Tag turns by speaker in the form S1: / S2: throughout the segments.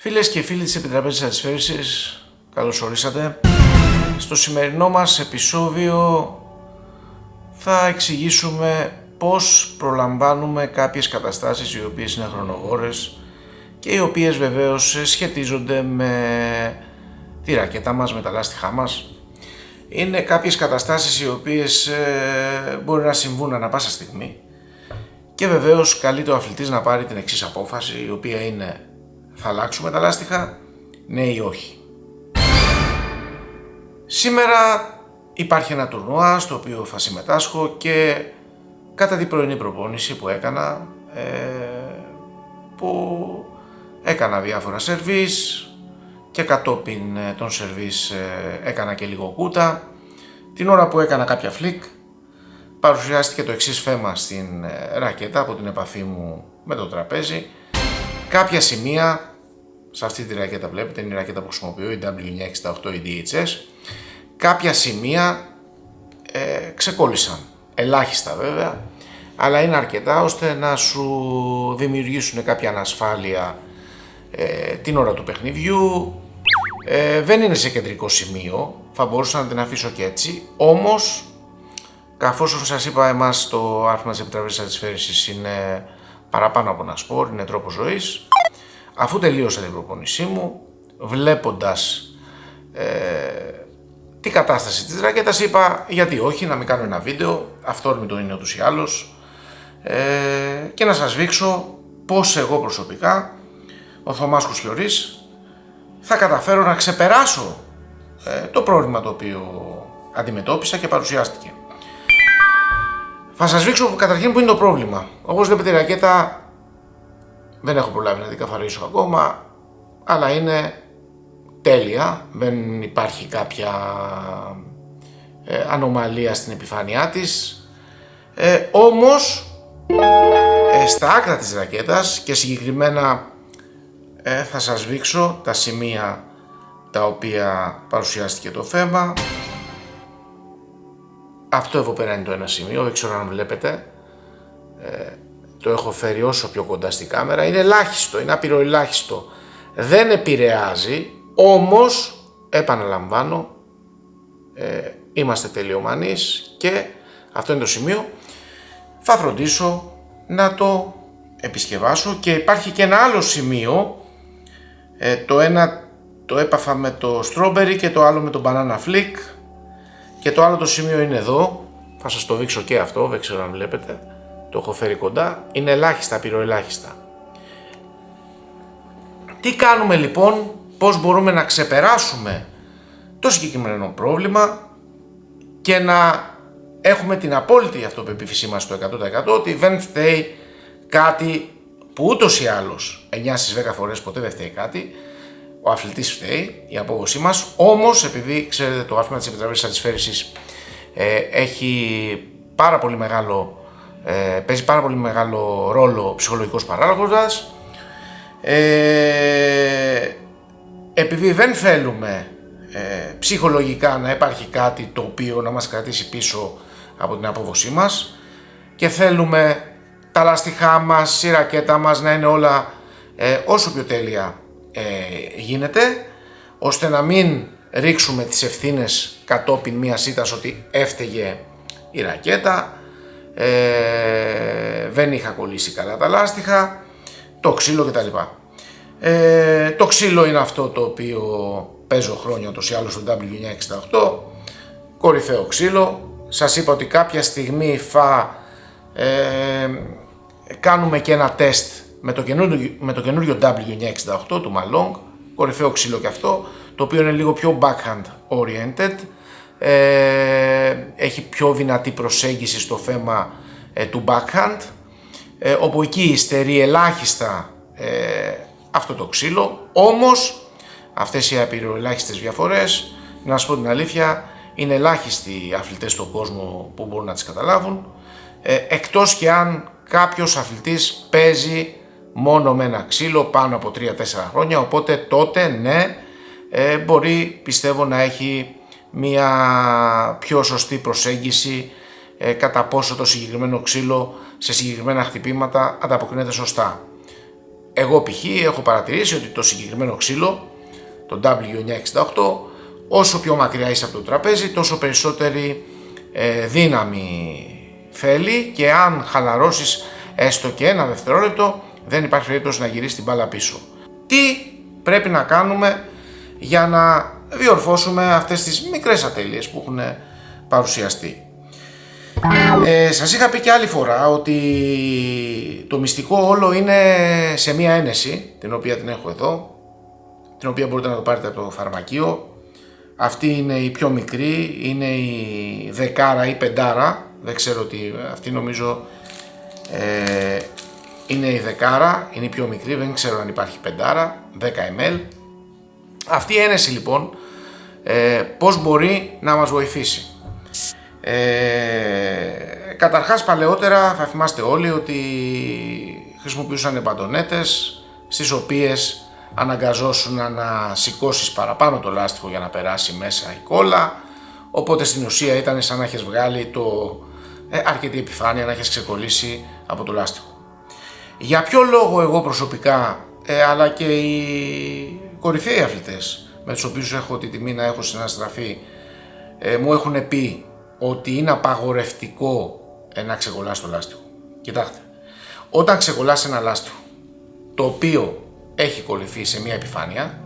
S1: Φίλες και φίλοι της Επιτραπέζης Αντισφαίρησης, καλώς ορίσατε. Στο σημερινό μας επεισόδιο θα εξηγήσουμε πώς προλαμβάνουμε κάποιες καταστάσεις οι οποίες είναι χρονοβόρες και οι οποίες βεβαίως σχετίζονται με τη ρακέτα μας, με τα λάστιχά μας. Είναι κάποιες καταστάσεις οι οποίες μπορεί να συμβούν ανά πάσα στιγμή και βεβαίως καλείται ο αθλητής να πάρει την εξής απόφαση, η οποία είναι: θα αλλάξουμε τα λάστιχα, ναι ή όχι? Σήμερα υπάρχει ένα τουρνουά στο οποίο θα συμμετάσχω και κατά την πρωινή προπόνηση που έκανα διάφορα σερβίς και κατόπιν των σερβίς έκανα και λίγο κούτα. Την ώρα που έκανα κάποια φλικ παρουσιάστηκε το εξής θέμα στην ρακέτα από την επαφή μου με το τραπέζι. Κάποια σημεία σε αυτή τη ρακέτα, βλέπετε, είναι η ρακέτα που χρησιμοποιώ, η W968, η DHS. Κάποια σημεία ξεκόλλησαν, ελάχιστα βέβαια, αλλά είναι αρκετά ώστε να σου δημιουργήσουν κάποια ανασφάλεια την ώρα του παιχνιδιού. Δεν είναι σε κεντρικό σημείο, θα μπορούσα να την αφήσω και έτσι, όμως καθώς σας είπα, εμάς το άθλημα της Επιτραπέζης Αντισφαίρησης είναι παραπάνω από ένα σπορ, είναι τρόπος ζωής. Αφού τελείωσα την προπόνησή μου, βλέποντας τη κατάσταση της ρακέτας, είπα γιατί όχι να μην κάνω ένα βίντεο, αυθόρμητο είναι ούτως ή άλλως, και να σας δείξω πώς εγώ προσωπικά, ο Θωμάς Κουσιωρής, θα καταφέρω να ξεπεράσω το πρόβλημα το οποίο αντιμετώπισα και παρουσιάστηκε. Θα σας δείξω καταρχήν που είναι το πρόβλημα. Όπως βλέπετε, η ρακέτα δεν έχω προλάβει να την καθαρίσω ακόμα, αλλά είναι τέλεια, δεν υπάρχει κάποια ανομαλία στην επιφάνειά της. Όμως στα άκρα της ρακέτας και συγκεκριμένα θα σας δείξω τα σημεία τα οποία παρουσιάστηκε το θέμα. Αυτό εδώ πέρα είναι το ένα σημείο, δεν ξέρω αν βλέπετε, το έχω φέρει όσο πιο κοντά στη κάμερα, είναι ελάχιστο, είναι απειροελάχιστο, δεν επηρεάζει, όμως επαναλαμβάνω, είμαστε τελειομανείς και αυτό είναι το σημείο. Θα φροντίσω να το επισκευάσω και υπάρχει και ένα άλλο σημείο, το ένα το έπαθα με το strawberry και το άλλο με το banana flick και το άλλο το σημείο είναι εδώ, θα σας το δείξω και αυτό, δεν ξέρω αν βλέπετε, το έχω φέρει κοντά, είναι ελάχιστα, απειροελάχιστα. Τι κάνουμε λοιπόν, πώς μπορούμε να ξεπεράσουμε το συγκεκριμένο πρόβλημα και να έχουμε την απόλυτη αυτοπεποίθησή μας στο 100% ότι δεν φταίει κάτι που ούτως ή άλλως 9 στις 10 φορές ποτέ δεν φταίει κάτι, ο αθλητής φταίει, η απόδοσή μας, όμως επειδή ξέρετε το άθλημα της Επιτραπέζης Αντισφαίρησης παίζει πάρα πολύ μεγάλο ρόλο ψυχολογικός παράγοντας, επειδή δεν θέλουμε ψυχολογικά να υπάρχει κάτι το οποίο να μας κρατήσει πίσω από την απόδοσή μας και θέλουμε τα λάστιχά μας, η ρακέτα μας να είναι όλα όσο πιο τέλεια γίνεται, ώστε να μην ρίξουμε τις ευθύνες κατόπιν μιας ήττας ότι έφταιγε η ρακέτα, δεν είχα κολλήσει καλά τα λάστιχα, το ξύλο κτλ. Το ξύλο είναι αυτό το οποίο παίζω χρόνια ούτως ή άλλως στο W968, κορυφαίο ξύλο. Σας είπα ότι κάποια στιγμή θα κάνουμε και ένα τεστ με το καινούριο W968 του Malong, κορυφαίο ξύλο και αυτό, το οποίο είναι λίγο πιο backhand oriented, έχει πιο δυνατή προσέγγιση στο θέμα του backhand, όπου εκεί στερεί ελάχιστα αυτό το ξύλο, όμως αυτές οι απειροελάχιστες διαφορές, να σας πω την αλήθεια, είναι ελάχιστοι οι αθλητές στον κόσμο που μπορούν να τις καταλάβουν, εκτός και αν κάποιος αθλητής παίζει μόνο με ένα ξύλο πάνω από 3-4 χρόνια, οπότε τότε ναι, μπορεί πιστεύω να έχει μια πιο σωστή προσέγγιση κατά πόσο το συγκεκριμένο ξύλο σε συγκεκριμένα χτυπήματα ανταποκρίνεται σωστά. Εγώ π.χ. έχω παρατηρήσει ότι το συγκεκριμένο ξύλο, το W968, όσο πιο μακριά είσαι από το τραπέζι, τόσο περισσότερη δύναμη θέλει, και αν χαλαρώσεις έστω και ένα δευτερόλεπτο, δεν υπάρχει περίπτωση να γυρίσει την μπάλα πίσω. Τι πρέπει να κάνουμε για να διορθώσουμε αυτές τις μικρές ατέλειες που έχουν παρουσιαστεί? Σας είχα πει και άλλη φορά ότι το μυστικό όλο είναι σε μία ένεση, την οποία την έχω εδώ, την οποία μπορείτε να το πάρετε από το φαρμακείο. Αυτή είναι η πιο μικρή, είναι η 10 ή 5, δεν ξέρω τι, αυτή νομίζω είναι η 10, είναι η πιο μικρή, δεν ξέρω αν υπάρχει 5, 10 ml. Αυτή η ένεση λοιπόν πώς μπορεί να μας βοηθήσει? Καταρχάς, παλαιότερα θα θυμάστε όλοι ότι χρησιμοποιούσαν μπατονέτες, στις οποίες αναγκαζόσουν να σηκώσεις παραπάνω το λάστιχο για να περάσει μέσα η κόλλα, οπότε στην ουσία ήταν σαν να έχεις βγάλει αρκετή επιφάνεια, να έχεις ξεκολλήσει από το λάστιχο. Για ποιο λόγο εγώ προσωπικά, αλλά και οι κορυφαίοι αθλητές με τους οποίους έχω τη τιμή να έχω συναστραφεί, μου έχουν πει ότι είναι απαγορευτικό να ξεκολλάς το λάστιχο? Κοιτάξτε, όταν ξεκολλάς ένα λάστιχο το οποίο έχει κολληθεί σε μια επιφάνεια,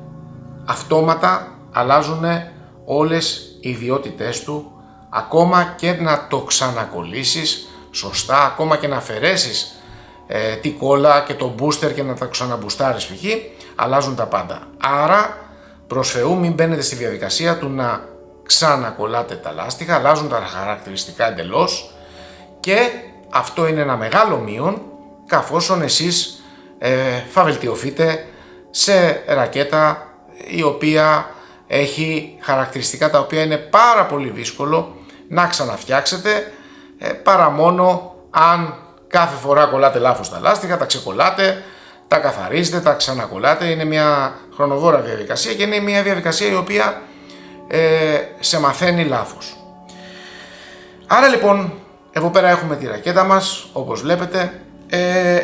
S1: αυτόματα αλλάζουν όλες οι ιδιότητές του, ακόμα και να το ξανακολλήσεις σωστά, ακόμα και να αφαιρέσεις τη κόλλα και το booster και να τα ξαναμπουστάρεις π.χ., αλλάζουν τα πάντα. Άρα προς Θεού μην μπαίνετε στη διαδικασία του να ξανακολλάτε τα λάστιχα, αλλάζουν τα χαρακτηριστικά εντελώς, και αυτό είναι ένα μεγάλο μείον καθόσον εσείς θα βελτιωθείτε σε ρακέτα η οποία έχει χαρακτηριστικά τα οποία είναι πάρα πολύ δύσκολο να ξαναφτιάξετε, παρά μόνο αν κάθε φορά κολλάτε λάθος τα λάστιχα, τα ξεκολλάτε, τα καθαρίζετε, τα ξανακολλάτε. Είναι μια χρονοβόρα διαδικασία και είναι μια διαδικασία η οποία σε μαθαίνει λάθος. Άρα λοιπόν, εδώ πέρα έχουμε τη ρακέτα μας, όπως βλέπετε.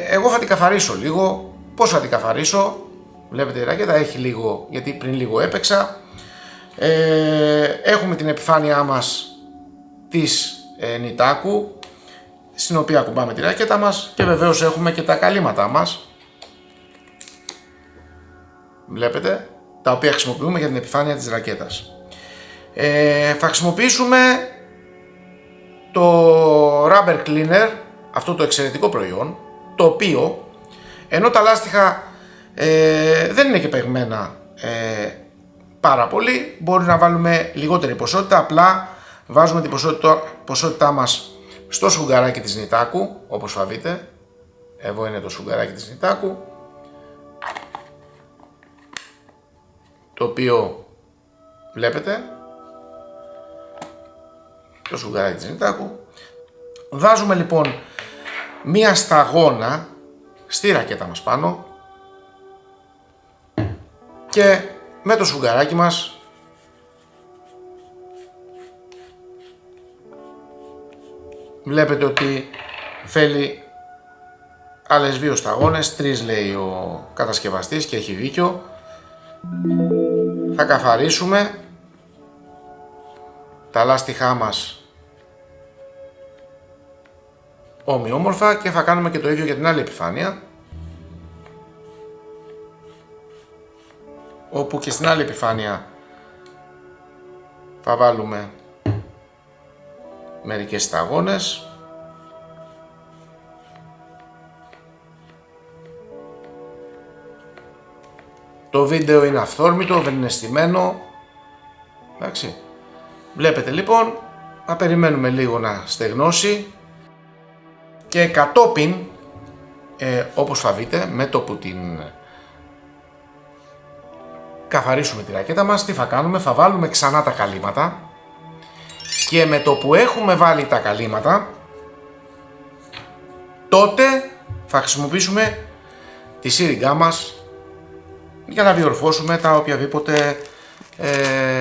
S1: Εγώ θα την καθαρίσω λίγο. Πώς θα την καθαρίσω? Βλέπετε, η ρακέτα έχει λίγο, γιατί πριν λίγο έπαιξα. Έχουμε την επιφάνειά μας της νητάκου, στην οποία ακουμπάμε τη ρακέτα μας, και βεβαίως έχουμε και τα καλύματά μας, βλέπετε, τα οποία χρησιμοποιούμε για την επιφάνεια της ρακέτας. Θα χρησιμοποιήσουμε το rubber cleaner, αυτό το εξαιρετικό προϊόν, το οποίο, ενώ τα λάστιχα δεν είναι και παιγμένα πάρα πολύ, μπορεί να βάλουμε λιγότερη ποσότητα, απλά βάζουμε την ποσότητά μας στο σφουγγαράκι της νητάκου, όπως θα δείτε. Εδώ είναι το σφουγγαράκι της νητάκου, το οποίο βλέπετε, το σφουγγαράκι της νητάκου. Βάζουμε λοιπόν μία σταγόνα στη ρακέτα μας πάνω και με το σφουγγαράκι μας βλέπετε ότι θέλει άλλες 2 σταγόνες, 3 λέει ο κατασκευαστής και έχει δίκιο. Θα καθαρίσουμε τα λάστιχά μας ομοιόμορφα και θα κάνουμε και το ίδιο για την άλλη επιφάνεια, όπου και στην άλλη επιφάνεια θα βάλουμε μερικές σταγόνες. Το βίντεο είναι αυθόρμητο, δεν είναι στημένο. Εντάξει. Βλέπετε λοιπόν, να περιμένουμε λίγο να στεγνώσει και κατόπιν, όπως θα δείτε, με το που την καθαρίσουμε τη ρακέτα μας, τι θα κάνουμε? Θα βάλουμε ξανά τα καλύματα και με το που έχουμε βάλει τα καλύματα, τότε θα χρησιμοποιήσουμε τη σύριγγά μας για να διορθώσουμε τα οποιαδήποτε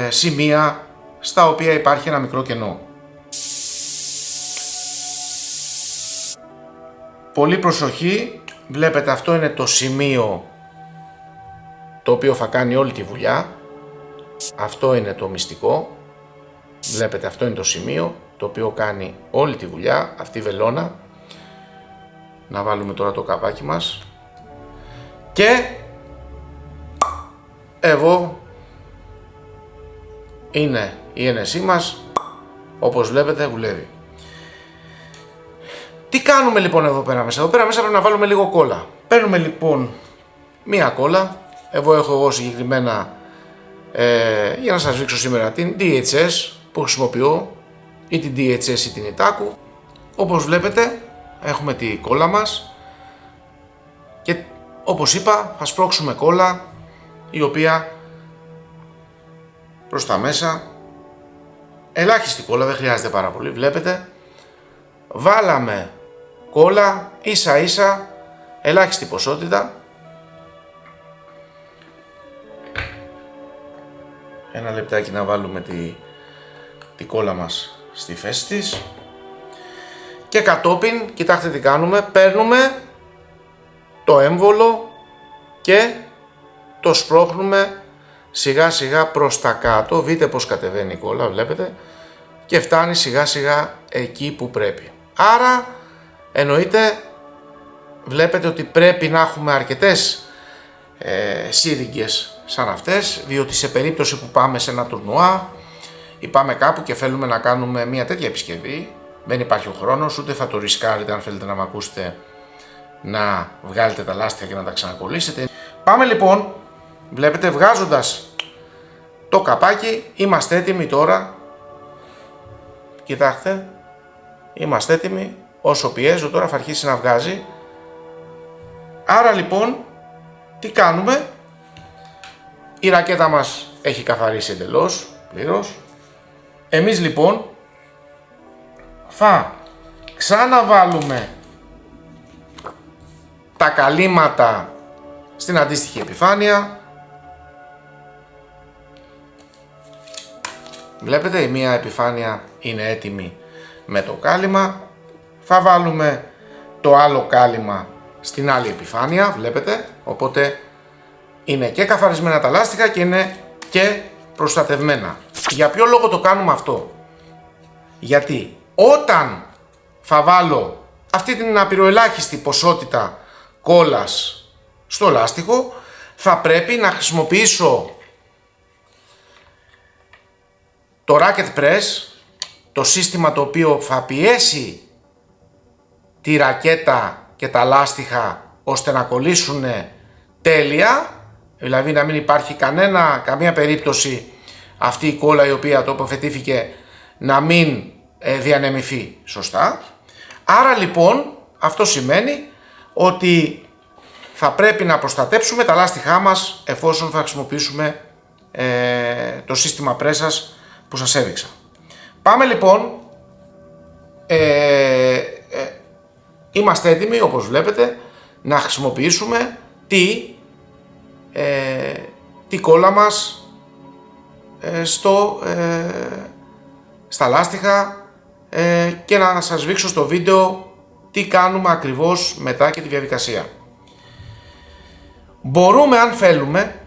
S1: σημεία στα οποία υπάρχει ένα μικρό κενό. Πολύ προσοχή, Βλέπετε, αυτό είναι το σημείο το οποίο θα κάνει όλη τη δουλειά. Αυτό είναι το μυστικό. Βλέπετε, αυτό είναι το σημείο το οποίο κάνει όλη τη δουλειά, αυτή η βελόνα. Να βάλουμε τώρα το καπάκι μας. Και εδώ είναι η ένεσή μας. Όπως βλέπετε, δουλεύει. Τι κάνουμε λοιπόν εδώ πέρα μέσα? Εδώ πέρα μέσα πρέπει να βάλουμε λίγο κόλλα. Παίρνουμε λοιπόν μία κόλλα. Έχω εγώ συγκεκριμένα για να σας δείξω σήμερα την DHS που χρησιμοποιώ, ή την DHS ή την Itaku. Όπως βλέπετε έχουμε τη κόλλα μας και όπως είπα θα σπρώξουμε κόλλα η οποία προς τα μέσα, ελάχιστη κόλλα, δεν χρειάζεται πάρα πολύ. Βλέπετε, βάλαμε κόλλα ίσα ίσα, ελάχιστη ποσότητα. Ένα λεπτάκι να βάλουμε τη κόλλα μας στη θέση της. Και κατόπιν, κοιτάξτε τι κάνουμε, παίρνουμε το έμβολο και το σπρώχνουμε σιγά σιγά προς τα κάτω. Δείτε πως κατεβαίνει η κόλλα, βλέπετε, και φτάνει σιγά σιγά εκεί που πρέπει. Άρα εννοείται, βλέπετε ότι πρέπει να έχουμε αρκετές σύριγγες σαν αυτές, διότι σε περίπτωση που πάμε σε ένα τουρνουά ή πάμε κάπου και θέλουμε να κάνουμε μια τέτοια επισκευή, δεν υπάρχει ο χρόνος, ούτε θα το ρισκάρετε αν θέλετε να με ακούσετε να βγάλετε τα λάστιχα και να τα ξανακολλήσετε. Πάμε λοιπόν, βλέπετε, βγάζοντας το καπάκι, είμαστε έτοιμοι τώρα. Κοιτάξτε, είμαστε έτοιμοι. Όσο πιέζω τώρα θα αρχίσει να βγάζει. Άρα λοιπόν, τι κάνουμε? Η ρακέτα μας έχει καθαρίσει εντελώς, πλήρως. Εμείς λοιπόν θα ξαναβάλουμε τα καλύματα στην αντίστοιχη επιφάνεια. Βλέπετε, η μία επιφάνεια είναι έτοιμη με το κάλυμα. Θα βάλουμε το άλλο κάλυμα στην άλλη επιφάνεια, βλέπετε, οπότε είναι και καθαρισμένα τα λάστιχα και είναι και προστατευμένα. Για ποιο λόγο το κάνουμε αυτό? Γιατί όταν θα βάλω αυτή την απειροελάχιστη ποσότητα κόλλας στο λάστιχο, θα πρέπει να χρησιμοποιήσω το racket press, το σύστημα το οποίο θα πιέσει τη ρακέτα και τα λάστιχα ώστε να κολλήσουν τέλεια, δηλαδή να μην υπάρχει καμία περίπτωση αυτή η κόλλα η οποία τοποθετήθηκε να μην διανεμηθεί σωστά. Άρα λοιπόν αυτό σημαίνει ότι θα πρέπει να προστατέψουμε τα λάστιχά μας εφόσον θα χρησιμοποιήσουμε το σύστημα πρέσας που σας έδειξα. Πάμε λοιπόν, είμαστε έτοιμοι όπως βλέπετε να χρησιμοποιήσουμε τη κόλλα μας στα λάστιχα και να σας δείξω στο βίντεο τι κάνουμε ακριβώς μετά και τη διαδικασία. Μπορούμε, αν θέλουμε,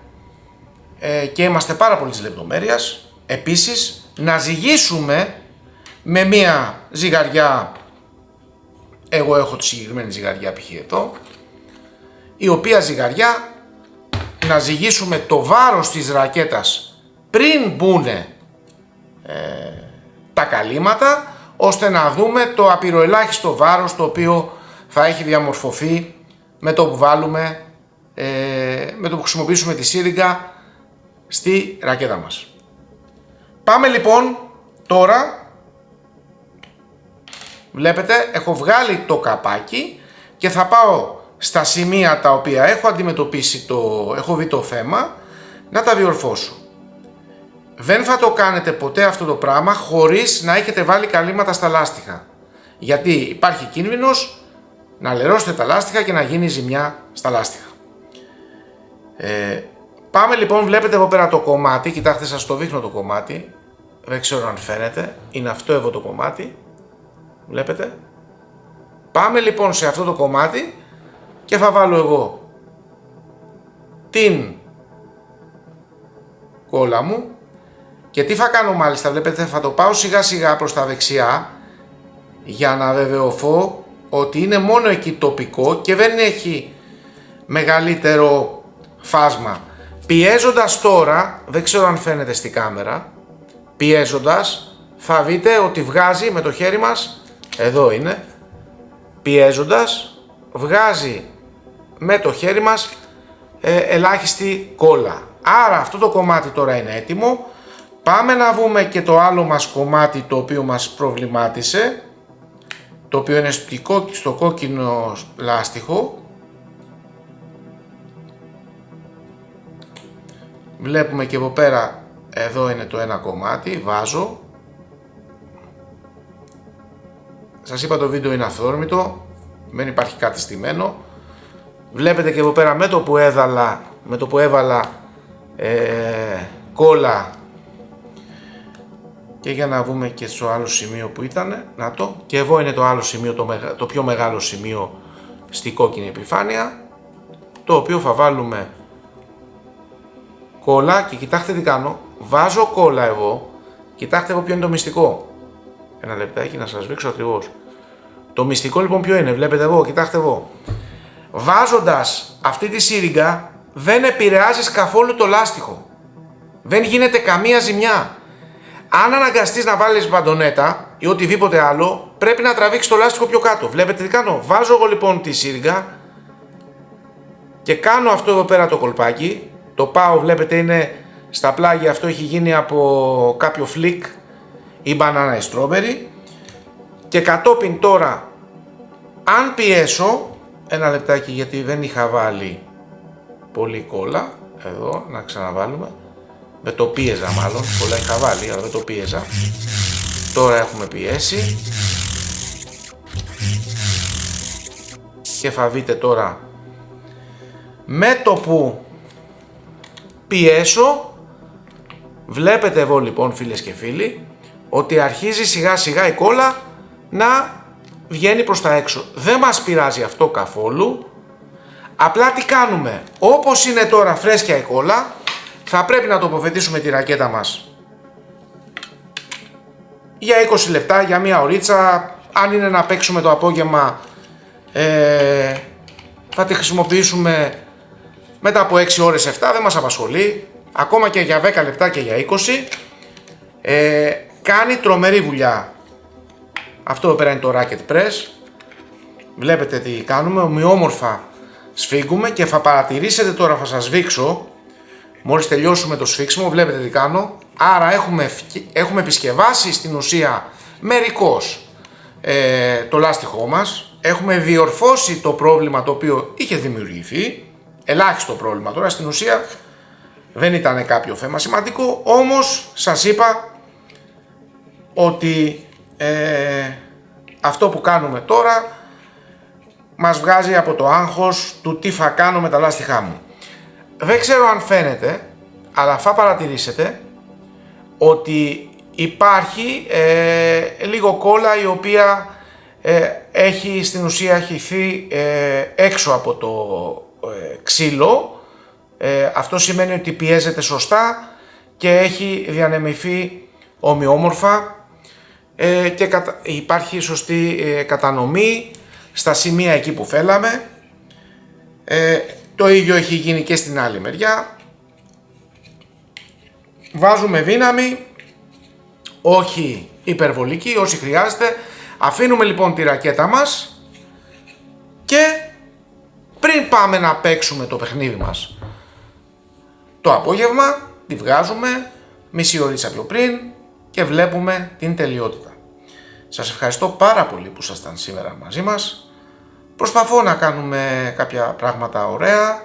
S1: και είμαστε πάρα πολύ της λεπτομέρειας, επίσης να ζυγίσουμε με μία ζυγαριά. Εγώ έχω τη συγκεκριμένη ζυγαριά π.χ. εδώ, η οποία ζυγαριά να ζυγίσουμε το βάρος της ρακέτας πριν μπουν τα καλύματα, ώστε να δούμε το απειροελάχιστο βάρος το οποίο θα έχει διαμορφωθεί με το που βάλουμε, με το που χρησιμοποιήσουμε τη σύριγγα στη ρακέτα μας. Πάμε λοιπόν τώρα, βλέπετε έχω βγάλει το καπάκι και θα πάω στα σημεία τα οποία έχω αντιμετωπίσει, έχω δει το θέμα, να τα διορθώσω. Δεν θα το κάνετε ποτέ αυτό το πράγμα χωρίς να έχετε βάλει καλύματα στα λάστιχα, γιατί υπάρχει κίνδυνος να λερώσετε τα λάστιχα και να γίνει ζημιά στα λάστιχα. Πάμε λοιπόν, βλέπετε εδώ πέρα το κομμάτι, κοιτάξτε, σας το δείχνω το κομμάτι, δεν ξέρω αν φαίνεται, είναι αυτό εδώ το κομμάτι, βλέπετε. Πάμε λοιπόν σε αυτό το κομμάτι και θα βάλω εγώ την κόλλα μου και τι θα κάνω μάλιστα, βλέπετε θα το πάω σιγά σιγά προς τα δεξιά για να βεβαιωθώ ότι είναι μόνο εκεί τοπικό και δεν έχει μεγαλύτερο φάσμα. Πιέζοντας τώρα, δεν ξέρω αν φαίνεται στη κάμερα, πιέζοντας θα δείτε ότι βγάζει με το χέρι μας, εδώ είναι, πιέζοντας βγάζει με το χέρι μας ελάχιστη κόλλα. Άρα αυτό το κομμάτι τώρα είναι έτοιμο. Πάμε να δούμε και το άλλο μας κομμάτι το οποίο μας προβλημάτισε, το οποίο είναι στο κόκκινο λάστιχο. Βλέπουμε και εδώ πέρα, εδώ είναι το ένα κομμάτι, βάζω. Σας είπα το βίντεο είναι αυθόρμητο, δεν υπάρχει κάτι στημένο. Βλέπετε και εδώ πέρα με το που έβαλα κόλλα, και για να δούμε και στο άλλο σημείο που ήταν, να το, και εδώ είναι το άλλο σημείο, το πιο μεγάλο σημείο στη κόκκινη επιφάνεια, το οποίο θα βάλουμε κόλλα και κοιτάξτε τι κάνω, βάζω κόλλα εγώ, κοιτάξτε εδώ ποιο είναι το μυστικό. Ένα λεπτάκι να σας δείξω ακριβώς. Το μυστικό λοιπόν ποιο είναι, βλέπετε εδώ, κοιτάξτε εδώ. Βάζοντας αυτή τη σύριγγα δεν επηρεάζεις καθόλου το λάστιχο. Δεν γίνεται καμία ζημιά. Αν αναγκαστείς να βάλεις μπαντονέτα ή οτιδήποτε άλλο, πρέπει να τραβήξεις το λάστιχο πιο κάτω. Βλέπετε τι κάνω. Βάζω εγώ λοιπόν τη σύριγγα και κάνω αυτό εδώ πέρα το κολπάκι. Το πάω, βλέπετε είναι στα πλάγια, αυτό έχει γίνει από κάποιο φλικ ή μπανάνα ή στρόμπερι. Και κατόπιν τώρα, αν πιέσω, ένα λεπτάκι γιατί δεν είχα βάλει πολύ κόλλα, εδώ να ξαναβάλουμε, δεν το πίεζα μάλλον, κόλλα είχα βάλει αλλά δεν το πίεζα. Τώρα έχουμε πιέσει και θα δείτε τώρα με το που πιέσω, βλέπετε εδώ λοιπόν φίλες και φίλοι ότι αρχίζει σιγά σιγά η κόλλα να βγαίνει προς τα έξω. Δεν μας πειράζει αυτό καθόλου. Απλά τι κάνουμε, όπως είναι τώρα φρέσκια η κόλλα, θα πρέπει να τοποθετήσουμε τη ρακέτα μας για 20 λεπτά, για μία ωρίτσα. Αν είναι να παίξουμε το απόγευμα, θα τη χρησιμοποιήσουμε μετά από 6 ώρες 7, δεν μας απασχολεί. Ακόμα και για 10 λεπτά και για 20. Κάνει τρομερή δουλειά. Αυτό εδώ πέρα είναι το racket press. Βλέπετε τι κάνουμε, ομοιόμορφα σφίγγουμε και θα παρατηρήσετε τώρα, θα σας δείξω μόλις τελειώσουμε το σφίξιμο, βλέπετε τι κάνω. Άρα έχουμε επισκευάσει στην ουσία μερικώς το λάστιχό μας, έχουμε διορθώσει το πρόβλημα το οποίο είχε δημιουργηθεί, ελάχιστο πρόβλημα τώρα, στην ουσία δεν ήταν κάποιο θέμα σημαντικό, όμως σας είπα ότι αυτό που κάνουμε τώρα μας βγάζει από το άγχος του τι θα κάνω με τα λάστιχά μου. Δεν ξέρω αν φαίνεται, αλλά θα παρατηρήσετε ότι υπάρχει λίγο κόλλα η οποία έχει στην ουσία χυθεί έξω από το ξύλο. Αυτό σημαίνει ότι πιέζεται σωστά και έχει διανεμηθεί ομοιόμορφα και υπάρχει σωστή κατανομή στα σημεία εκεί που θέλαμε. Το ίδιο έχει γίνει και στην άλλη μεριά. Βάζουμε δύναμη, όχι υπερβολική, όσοι χρειάζεται. Αφήνουμε λοιπόν τη ρακέτα μας και πριν πάμε να παίξουμε το παιχνίδι μας το απόγευμα, τη βγάζουμε μισή ωρίτσα πιο πριν και βλέπουμε την τελειότητα. Σας ευχαριστώ πάρα πολύ που ήσασταν σήμερα μαζί μας. Προσπαθώ να κάνουμε κάποια πράγματα ωραία.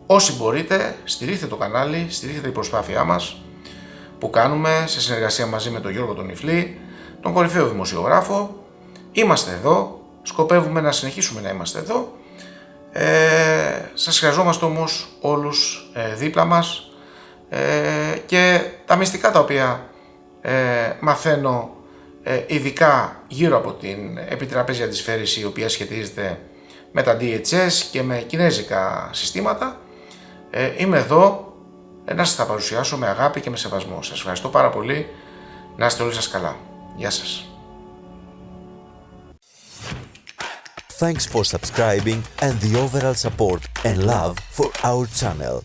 S1: Όσοι μπορείτε, στηρίχτε το κανάλι, στηρίχτε την προσπάθειά μας που κάνουμε σε συνεργασία μαζί με τον Γιώργο τον Ιφλή, τον κορυφαίο δημοσιογράφο. Είμαστε εδώ, σκοπεύουμε να συνεχίσουμε να είμαστε εδώ. Σας χρειαζόμαστε όμως όλους δίπλα μας και τα μυστικά τα οποία μαθαίνω ειδικά γύρω από την επιτραπέζια αντισφαίριση, η οποία σχετίζεται με τα DHS και με κινέζικα συστήματα. Είμαι εδώ να σας τα παρουσιάσω με αγάπη και με σεβασμό. Σας ευχαριστώ πάρα πολύ. Να είστε όλοι σας καλά. Γεια σας.
S2: Thanks for subscribing and the overall support and love for our channel.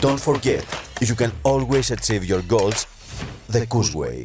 S2: Don't forget, you can always achieve your goals the Kuz way.